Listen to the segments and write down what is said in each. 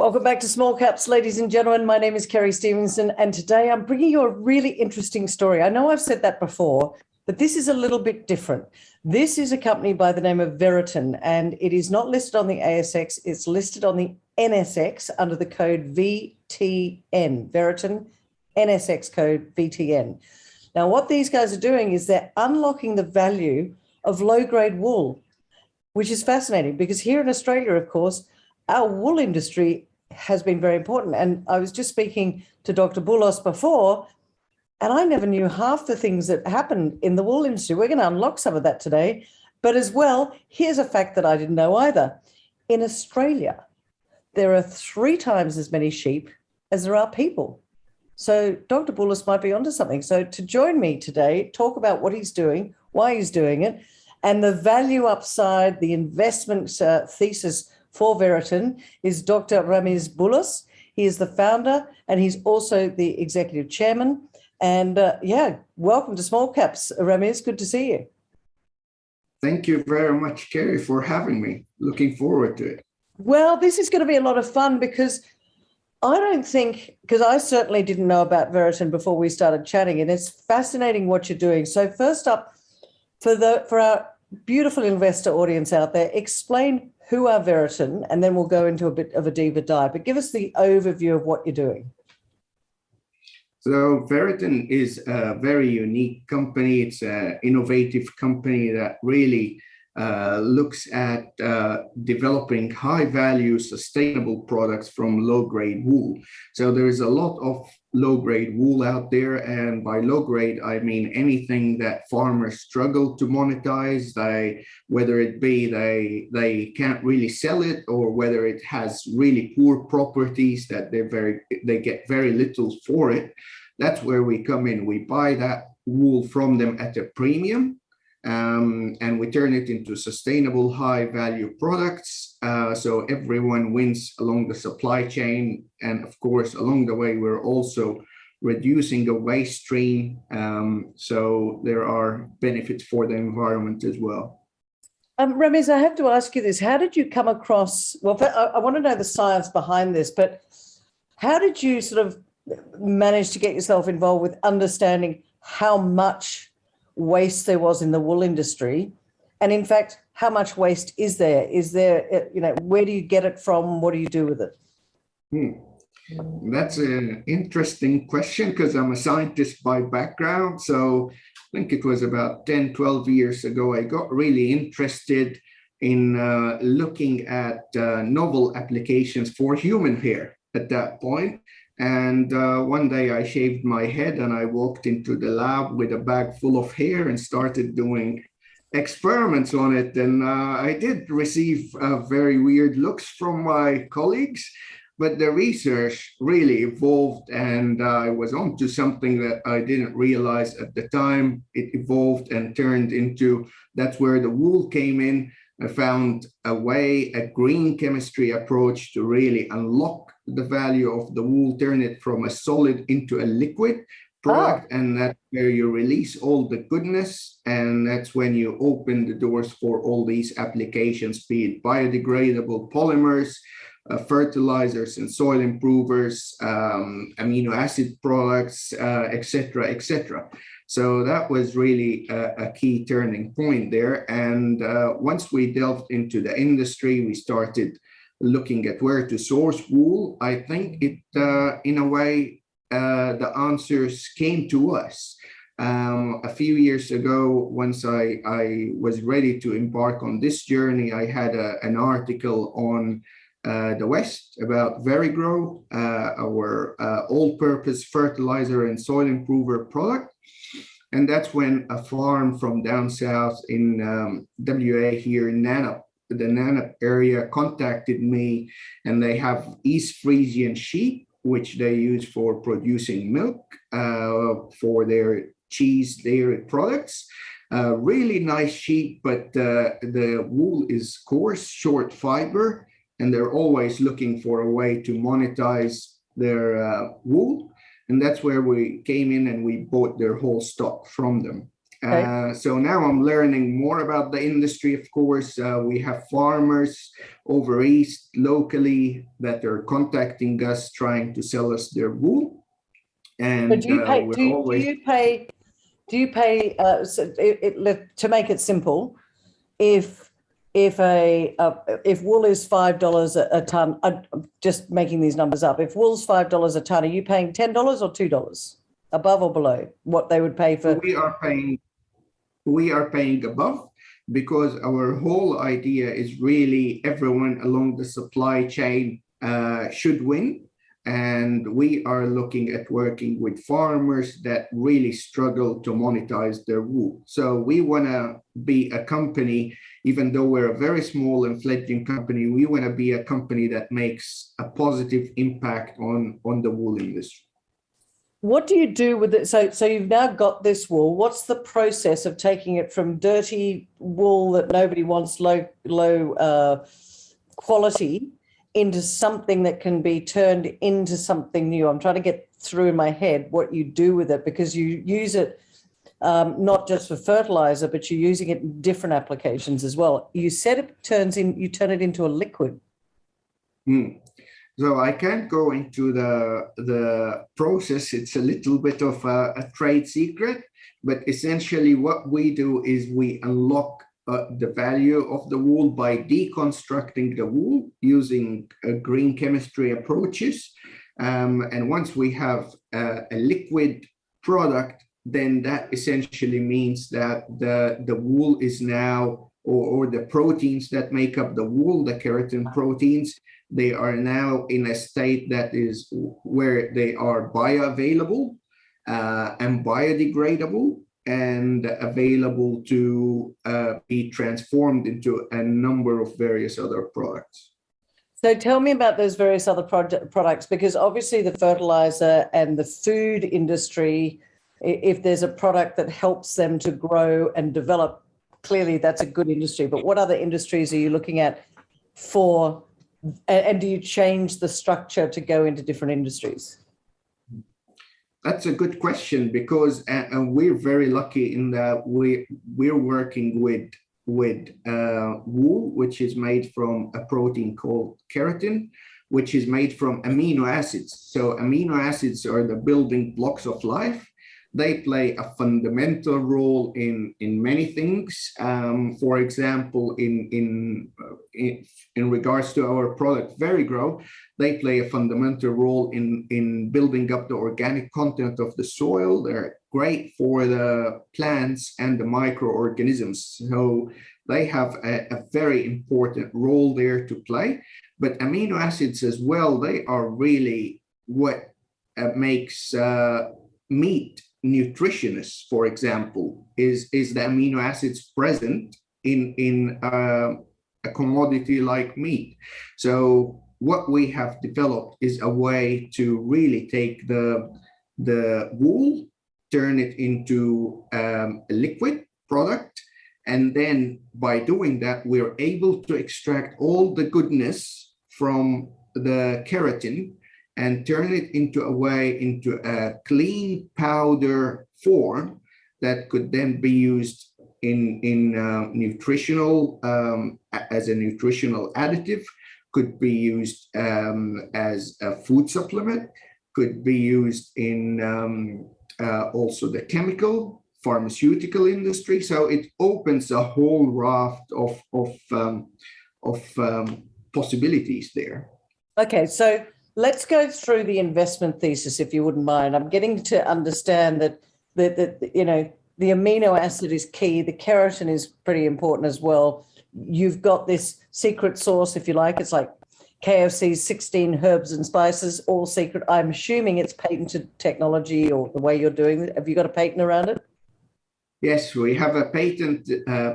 Welcome back to Small Caps, ladies and gentlemen. My name is Kerry Stevenson, and today I'm bringing you a really interesting story. I know I've said that before, but this is a little bit different. This is a company by the name of Veratin, and it is not listed on the ASX. It's listed on the NSX under the code VTN, Veratin, NSX code VTN. Now, what these guys are doing is they're unlocking the value of low-grade wool, which is fascinating because here in Australia, of course, our wool industry has been very important. And I was just speaking to Dr. Boulos before, and I never knew half the things that happened in the wool industry. We're going to unlock some of that today. But as well, here's a fact that I didn't know either. In Australia, there are 3 times as many sheep as there are people. So Dr. Boulos might be onto something. So to join me today, talk about what he's doing, why he's doing it, and the value upside, the investment thesis for Veratin is Dr. Ramiz Boulos. He is the founder and he's also the executive chairman. And welcome to Small Caps, Ramiz. Good to see you. Thank you very much, Kerry, for having me. Looking forward to it. Well, this is going to be a lot of fun because I certainly didn't know about Veratin before we started chatting, and it's fascinating what you're doing. So first up, for our beautiful investor audience out there, explain who are Veratin, and then we'll go into a bit of a deeper dive. But give us the overview of what you're doing. So Veratin is a very unique company. It's an innovative company that really looks at developing high-value, sustainable products from low-grade wool. So there is a lot of low-grade wool out there, and by low-grade, I mean anything that farmers struggle to monetize. Whether it be they can't really sell it, or whether it has really poor properties that they get very little for it. That's where we come in. We buy that wool from them at a premium. And we turn it into sustainable high-value products. So everyone wins along the supply chain. And of course, along the way, we're also reducing the waste stream. So there are benefits for the environment as well. Ramiz, I have to ask you this. How did you come across, well, I want to know the science behind this, but how did you sort of manage to get yourself involved with understanding how much waste there was in the wool industry, and in fact, how much waste is there? Where do you get it from? What do you do with it? That's an interesting question because I'm a scientist by background. So I think it was about 10, 12 years ago, I got really interested in looking at novel applications for human hair at that point. And one day I shaved my head and I walked into the lab with a bag full of hair and started doing experiments on it. And I did receive very weird looks from my colleagues, but the research really evolved and I was onto something that I didn't realize at the time. It evolved and turned into, that's where the wool came in. I found a green chemistry approach to really unlock the value of the wool, turn it from a solid into a liquid product. And that's where you release all the goodness. And that's when you open the doors for all these applications, be it biodegradable polymers, fertilizers and soil improvers, amino acid products, etc., etc. So that was really a key turning point there. And once we delved into the industry, we started looking at where to source wool. I think it, in a way, the answers came to us. A few years ago, once I was ready to embark on this journey, I had an article on the West about Verigrow, our all-purpose fertilizer and soil improver product. And that's when a farm from down south in WA here in the Nannup area contacted me, and they have East Frisian sheep, which they use for producing milk for their cheese dairy products. Really nice sheep, but the wool is coarse, short fiber, and they're always looking for a way to monetize their wool. And that's where we came in and we bought their whole stock from them. So now I'm learning more about the industry. Of course, we have farmers over east locally that are contacting us, trying to sell us their wool. And do you pay? we're Do always. you pay? Do you pay? To make it simple, if wool is $5 a ton, I'm just making these numbers up. If wool's $5 a ton, are you paying $10 or $2 above or below what they would pay for? We are paying above, because our whole idea is really everyone along the supply chain should win. And we are looking at working with farmers that really struggle to monetize their wool. So we want to be a company, even though we're a very small and fledgling company, we want to be a company that makes a positive impact on the wool industry. What do you do with it? So you've now got this wool. What's the process of taking it from dirty wool that nobody wants, low quality, into something that can be turned into something new? I'm trying to get through in my head what you do with it, because you use it not just for fertilizer, but you're using it in different applications as well. You said you turn it into a liquid. So I can't go into the process. It's a little bit of a trade secret, but essentially what we do is we unlock the value of the wool by deconstructing the wool using green chemistry approaches. And once we have a liquid product, then that essentially means that the wool is now, or the proteins that make up the wool, the keratin proteins, they are now in a state that is where they are bioavailable and biodegradable, and available to be transformed into a number of various other products. So tell me about those various other products, because obviously the fertilizer and the food industry, if there's a product that helps them to grow and develop, clearly that's a good industry. But what other industries are you looking at for, and do you change the structure to go into different industries? That's a good question, because we're very lucky in that we're working with wool, which is made from a protein called keratin, which is made from amino acids. So amino acids are the building blocks of life. They play a fundamental role in many things. For example, in regards to our product Verigrow, they play a fundamental role in building up the organic content of the soil. They're great for the plants and the microorganisms. So they have a very important role there to play. But amino acids as well, they are really what makes meat nutritious. For example, is the amino acids present in a commodity like meat. So what we have developed is a way to really take the wool, turn it into a liquid product, and then by doing that, we're able to extract all the goodness from the keratin and turn it into a clean powder form that could then be used in nutritional, as a nutritional additive, could be used as a food supplement, could be used in also the chemical, pharmaceutical industry. So it opens a whole raft of possibilities there. Okay, so let's go through the investment thesis, if you wouldn't mind. I'm getting to understand that the amino acid is key. The keratin is pretty important as well. You've got this secret sauce, if you like. It's like KFC's 16 herbs and spices, all secret. I'm assuming it's patented technology, or the way you're doing it. Have you got a patent around it? Yes, we have a patent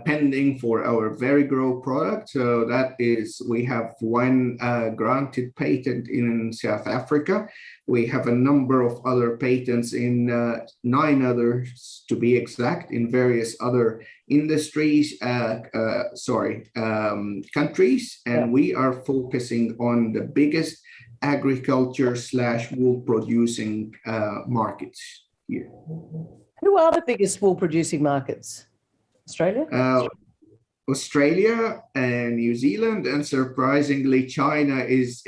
pending for our Verigrow product. So that is, we have one granted patent in South Africa. We have a number of other patents in 9 others, to be exact, in various other industries, countries. And we are focusing on the biggest agriculture / wool producing markets here. Who are the biggest wool producing markets? Australia? Australia and New Zealand, and surprisingly, China is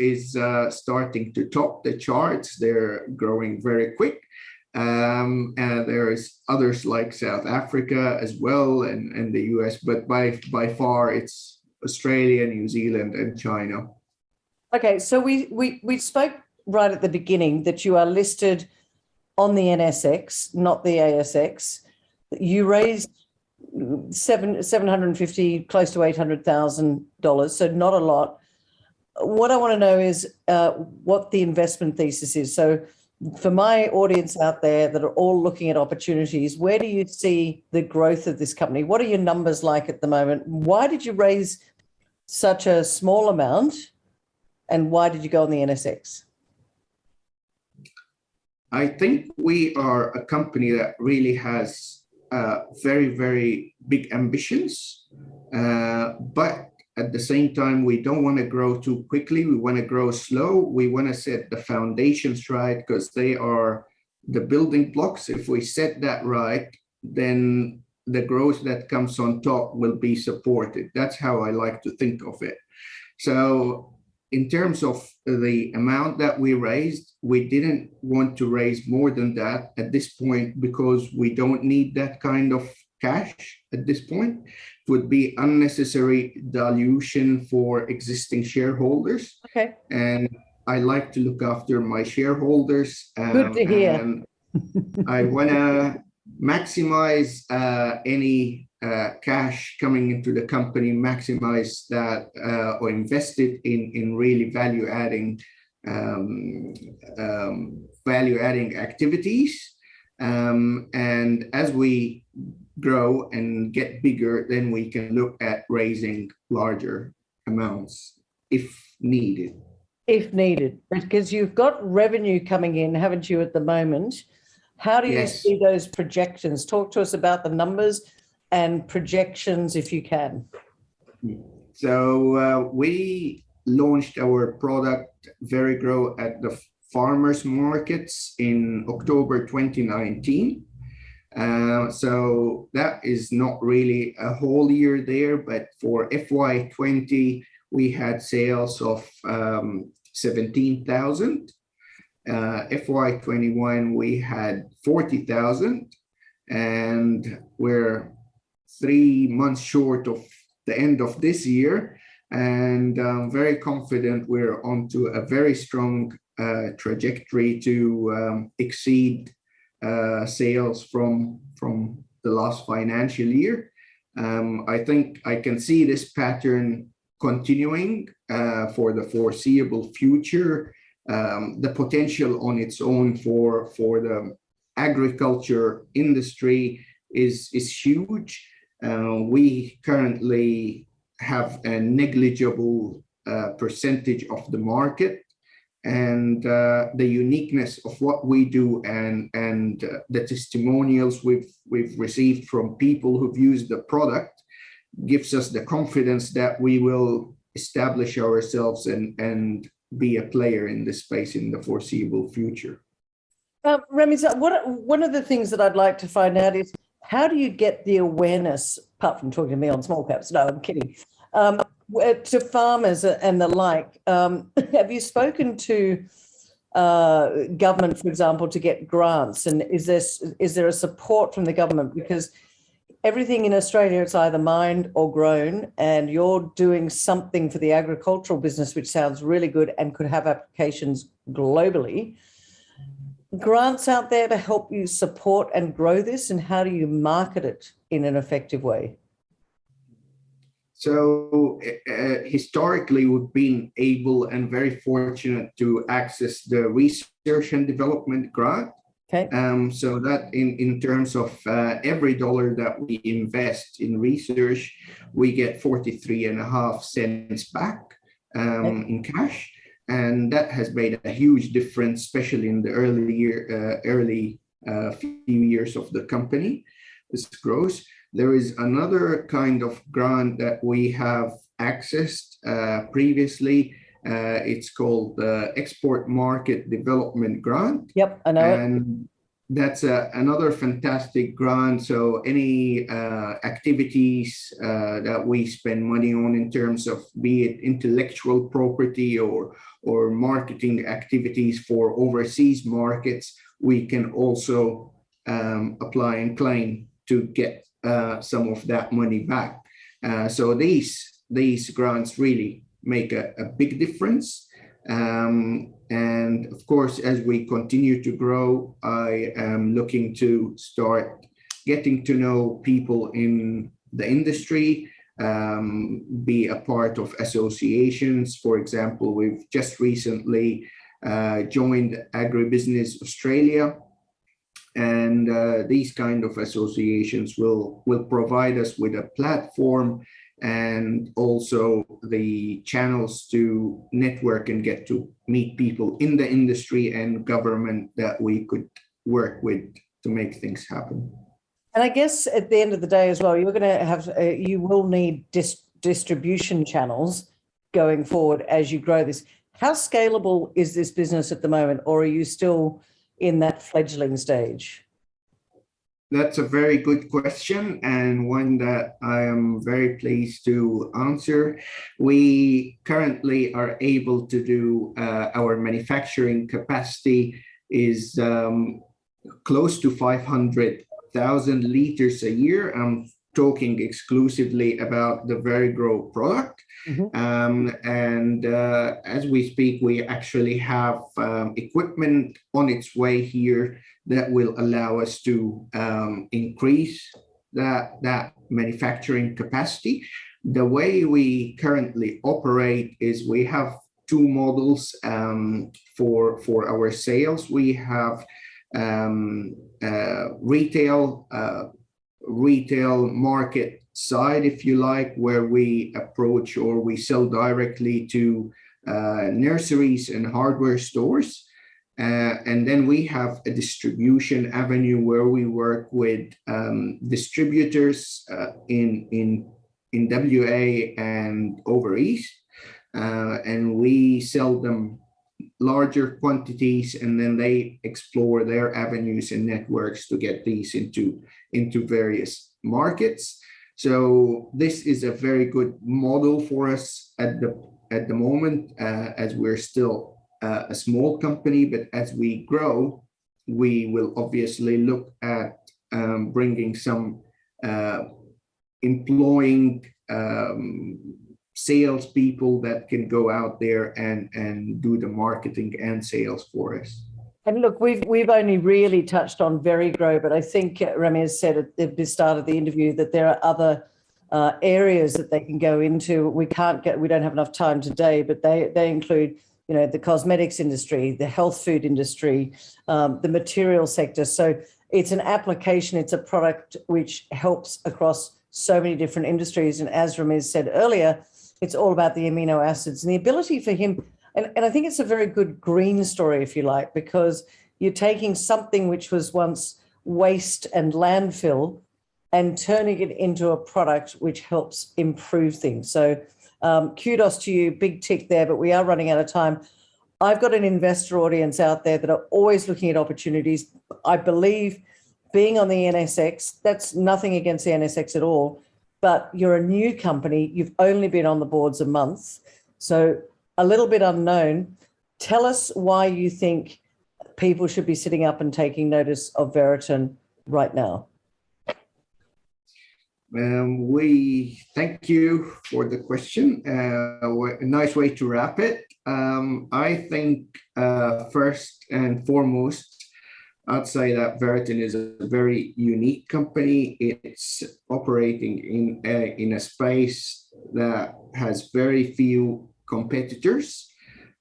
starting to top the charts. They're growing very quick. And there is others like South Africa as well, and the US, but by far it's Australia, New Zealand, and China. Okay, so we spoke right at the beginning that you are listed on the NSX, not the ASX. You raised $750, close to $800,000, so not a lot. What I want to know is what the investment thesis is. So for my audience out there that are all looking at opportunities, where do you see the growth of this company? What are your numbers like at the moment? Why did you raise such a small amount, and why did you go on the NSX? I think we are a company that really has very, very big ambitions, but at the same time, we don't want to grow too quickly. We want to grow slow. We want to set the foundations right, because they are the building blocks. If we set that right, then the growth that comes on top will be supported. That's how I like to think of it. So in terms of the amount that we raised, we didn't want to raise more than that at this point, because we don't need that kind of cash at this point. It would be unnecessary dilution for existing shareholders. Okay. And I like to look after my shareholders. Good to hear. And I want to maximize any cash coming into the company, maximize that or invest it in really value-adding activities. And as we grow and get bigger, then we can look at raising larger amounts if needed. If needed, because you've got revenue coming in, haven't you, at the moment? How do you see those projections? Talk to us about the numbers and projections if you can. So we launched our product Verigrow at the farmers markets in October 2019. So that is not really a whole year there, but for FY20, we had sales of 17,000. FY21, we had 40,000, and we're 3 months short of the end of this year. And I'm very confident we're onto a very strong trajectory to exceed sales from the last financial year. I think I can see this pattern continuing for the foreseeable future. The potential on its own for the agriculture industry is huge. We currently have a negligible percentage of the market, and the uniqueness of what we do and the testimonials we've received from people who've used the product gives us the confidence that we will establish ourselves and be a player in this space in the foreseeable future. Ramiz, one of the things that I'd like to find out is, how do you get the awareness, apart from talking to me on small caps? No, I'm kidding. To farmers and the like. Have you spoken to government, for example, to get grants? And is there a support from the government? Because everything in Australia, it's either mined or grown, and you're doing something for the agricultural business, which sounds really good and could have applications globally. Grants out there to help you support and grow this, and how do you market it in an effective way? So historically, we've been able and very fortunate to access the research and development grant. Okay. So that in terms of every dollar that we invest in research, we get 43.5 cents back in cash. And that has made a huge difference, especially in the early few years of the company. This grows. There is another kind of grant that we have accessed previously. It's called the Export Market Development Grant. Yep, I know and That's another fantastic grant. So any activities that we spend money on in terms of be it intellectual property or marketing activities for overseas markets, we can also apply and claim to get some of that money back. So these grants really make a big difference. And of course, as we continue to grow, I am looking to start getting to know people in the industry, be a part of associations. For example, we've just recently joined Agribusiness Australia, and these kind of associations will provide us with a platform and also the channels to network and get to meet people in the industry and government that we could work with to make things happen. And I guess at the end of the day as well, you're going to have, you will need distribution channels going forward as you grow this. How scalable is this business at the moment, or are you still in that fledgling stage? That's a very good question, and one that I am very pleased to answer. We currently are able to do our manufacturing capacity is close to 500,000 liters a year. I'm talking exclusively about the Verigrow product. And as we speak, we actually have equipment on its way here that will allow us to increase that manufacturing capacity. The way we currently operate is we have two models for our sales. We have retail market side, if you like, where we approach or we sell directly to nurseries and hardware stores. And then we have a distribution avenue where we work with distributors in WA and over East. And we sell them larger quantities, and then they explore their avenues and networks to get these into various markets. So this is a very good model for us at the moment, as we're still a small company, but as we grow, we will obviously look at bringing some employing salespeople that can go out there and do the marketing and sales for us. And look, we've only really touched on Verigrow, but I think Ramiz said at the start of the interview that there are other areas that they can go into. We don't have enough time today, but they include, you know, the cosmetics industry, the health food industry, the material sector. So it's an application, it's a product which helps across so many different industries. And as Ramiz said earlier, it's all about the amino acids and the ability for him. And I think it's a very good green story, if you like, because you're taking something which was once waste and landfill and turning it into a product which helps improve things. So kudos to you, big tick there, but we are running out of time. I've got an investor audience out there that are always looking at opportunities. I believe being on the NSX, that's nothing against the NSX at all, but you're a new company. You've only been on the boards a month. So a little bit unknown. Tell us why you think people should be sitting up and taking notice of Veratin right now. We thank you for the question. A nice way to wrap it. I think first and foremost, I'd say that Veratin is a very unique company. It's operating in a space that has very few competitors.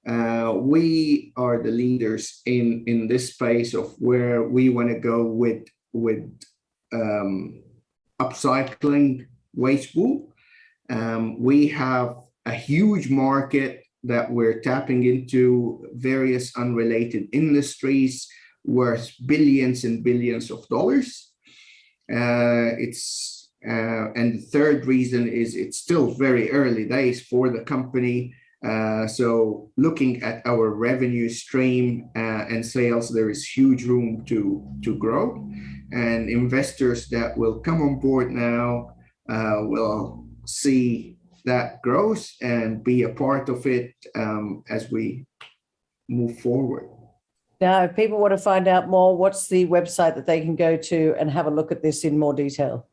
We are the leaders in this space of where we want to go with upcycling waste wool. We have a huge market that we're tapping into, various unrelated industries worth billions and billions of dollars. And the third reason is it's still very early days for the company. So looking at our revenue stream and sales, there is huge room to grow. And investors that will come on board now will see that growth and be a part of it as we move forward. Now, if people want to find out more, what's the website that they can go to and have a look at this in more detail?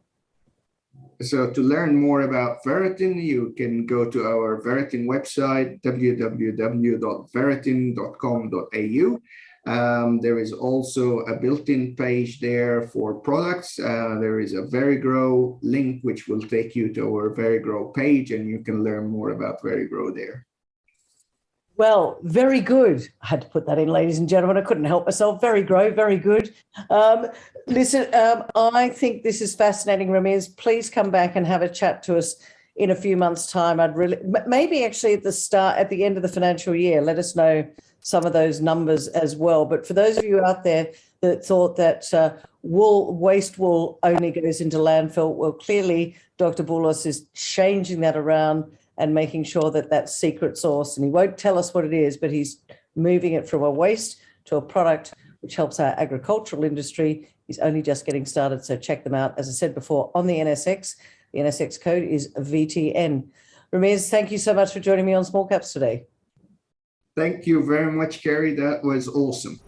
So to learn more about Veratin, you can go to our Veratin website, www.veratin.com.au. There is also a built-in page there for products. There is a Verigrow link, which will take you to our Verigrow page, and you can learn more about Verigrow there. Well, very good. I had to put that in, ladies and gentlemen. I couldn't help myself. Verigrow, very good. Listen, I think this is fascinating, Ramiz. Please come back and have a chat to us in a few months' time. I'd really, maybe actually at the end of the financial year, let us know some of those numbers as well. But for those of you out there that thought that waste wool only goes into landfill, well, clearly Dr. Boulos is changing that around and making sure that that's secret sauce, and he won't tell us what it is, but he's moving it from a waste to a product which helps our agricultural industry. He's only just getting started, so check them out. As I said before, on the NSX code is VTN. Ramiz, thank you so much for joining me on Small Caps today. Thank you very much, Kerry. That was awesome.